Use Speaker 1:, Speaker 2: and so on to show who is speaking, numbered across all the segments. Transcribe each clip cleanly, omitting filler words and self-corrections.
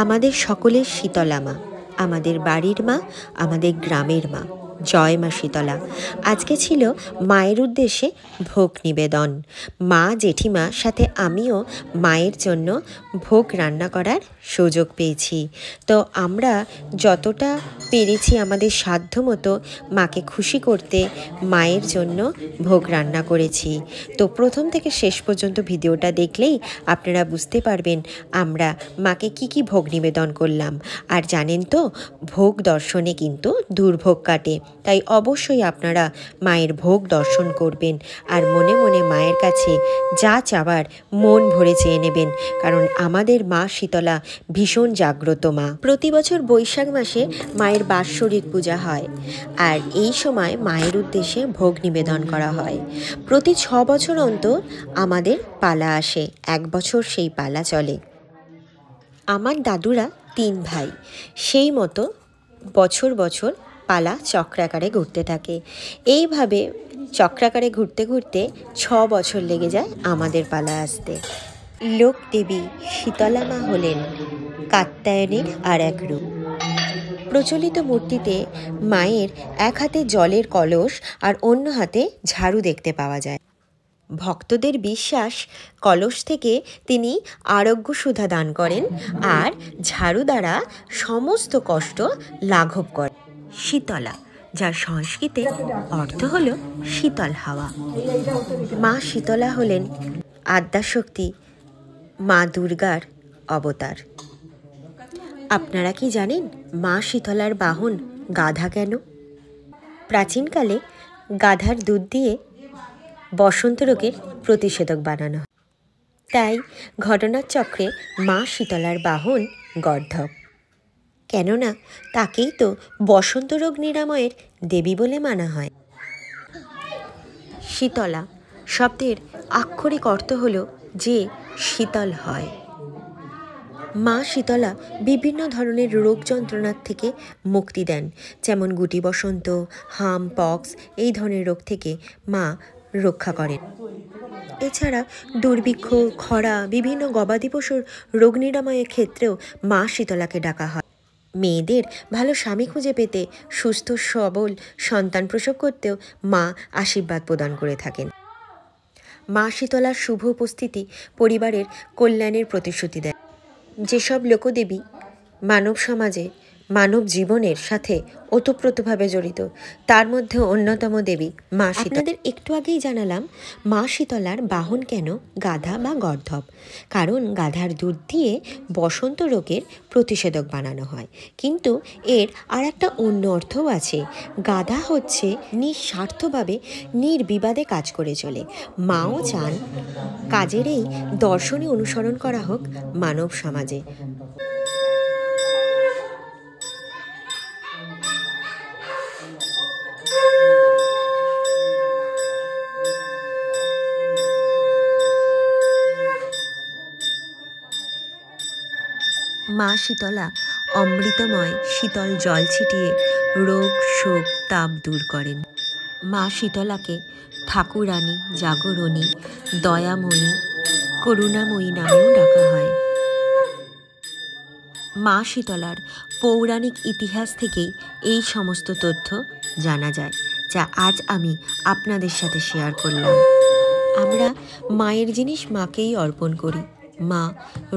Speaker 1: আমাদের সকলের শীতলা মা, আমাদের বাড়ির মা, আমাদের গ্রামের মা। জয় মা শীতলা। আজকে ছিল মায়ের উদ্দেশ্যে ভোগ নিবেদন। মা, জেঠিমা সাথে আমিও মায়ের জন্য ভোগ রান্না করার সুযোগ পেয়েছি। তো আমরা যতটা পেরেছি আমাদের সাধ্যমতো মাকে খুশি করতে মায়ের জন্য ভোগ রান্না করেছি। তো প্রথম থেকে শেষ পর্যন্ত ভিডিওটা দেখলেই আপনারা বুঝতে পারবেন আমরা মাকে কি ভোগ নিবেদন করলাম। আর জানেন তো, ভোগ দর্শনে কিন্তু দুর্ভোগ কাটে। তাই অবশ্যই আপনারা মায়ের ভোগ দর্শন করবেন আর মনে মনে মায়ের কাছে যা চাওয়ার মন ভরে চেয়ে নেবেন, কারণ আমাদের মা শীতলা ভীষণ জাগ্রত মা। প্রতি বছর বৈশাখ মাসে মায়ের বাৎসরিক পূজা হয়, আর এই সময় মায়ের উদ্দেশ্যে ভোগ নিবেদন করা হয়। প্রতি 6 বছর অন্তর আমাদের পালা আসে, 1 বছর সেই পালা চলে। আমার দাদুরা 3 ভাই, সেই মতো বছর বছর পালা চক্রাকারে ঘুরতে থাকে। এইভাবে চক্রাকারে ঘুরতে ঘুরতে 6 বছর লেগে যায় আমাদের পালা আসতে। লোক দেবী শীতলা মা হলেন কাত্যায়নের আর এক রূপ। প্রচলিত মূর্তিতে মায়ের এক হাতে জলের কলস আর অন্য হাতে ঝাড়ু দেখতে পাওয়া যায়। ভক্তদের বিশ্বাস, কলস থেকে তিনি আরোগ্য সুধা দান করেন আর ঝাড়ু দ্বারা সমস্ত কষ্ট লাঘব করেন। শীতলা, যার সংস্কৃতে অর্থ হল শীতল হাওয়া। মা শীতলা হলেন আদ্যাশক্তি মা দুর্গার অবতার। আপনারা কি জানেন মা শীতলার বাহন গাধা কেন? প্রাচীনকালে গাধার দুধ দিয়ে বসন্ত রোগের প্রতিষেধক বানানো হয়, তাই ঘটনার চক্রে মা শীতলার বাহন গর্ধব। কেননা তাকেই তো বসন্ত রোগ নিরাময়ের দেবী বলে মানা হয়। শীতলা শব্দের আক্ষরিক অর্থ হল যে শীতল হয়। মা শীতলা বিভিন্ন ধরনের রোগ যন্ত্রণার থেকে মুক্তি দেন, যেমন গুটি বসন্ত, হাম পক্স এই ধরনের রোগ থেকে মা রক্ষা করেন। এছাড়া দুর্ভিক্ষ, খরা, বিভিন্ন গবাদি পশুর রোগ নিরাময়ের ক্ষেত্রেও মা শীতলাকে ডাকা হয়। মেয়েদের ভালো স্বামী খুঁজে পেতে, সুস্থ সবল সন্তান প্রসব করতেও মা আশীর্বাদ প্রদান করে থাকেন। মা শীতলার শুভ উপস্থিতি পরিবারের কল্যাণের প্রতিশ্রুতি দেয়। যেসব লোকদেবী মানব সমাজে, মানব জীবনের সাথে ওতপ্রোতভাবে জড়িত, তার মধ্যে অন্যতম দেবী মা শীতলা। আপনাদের একটু আগেই জানালাম মা শীতলার বাহন কেন গাধা বা গর্ধব। কারণ গাধার দুধ দিয়ে বসন্ত রোগের প্রতিষেধক বানানো হয়, কিন্তু এর আর একটা অন্য অর্থও আছে। গাধা হচ্ছে নিঃস্বার্থভাবে নির্বিবাদে কাজ করে চলে। মাও চান কাজের এই দর্শনে অনুসরণ করা হোক মানব সমাজে। মা শীতলা অমৃতময় শীতল জল ছিটিয়ে রোগ, শোক, তাপ দূর করেন। মা শীতলাকে ঠাকুরানী, জাগরণী, দয়াময়ী, করুণাময়ী নামেও ডাকা হয়। মা শীতলার পৌরাণিক ইতিহাস থেকেই এই সমস্ত তথ্য জানা যায়, যা আজ আমি আপনাদের সাথে শেয়ার করলাম। আমরা মায়ের জিনিস মাকেই অর্পণ করি। মা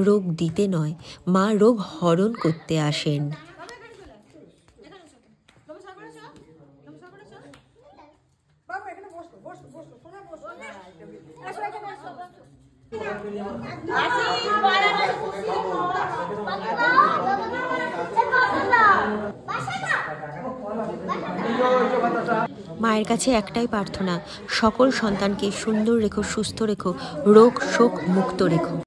Speaker 1: রোগ দিতে নয়, মা রোগ হরণ করতে আসেন। মায়ের কাছে একটাই প্রার্থনা, সকল সন্তানকে সুন্দর রেখো, সুস্থ রেখো, রোগ শোক মুক্ত রেখো।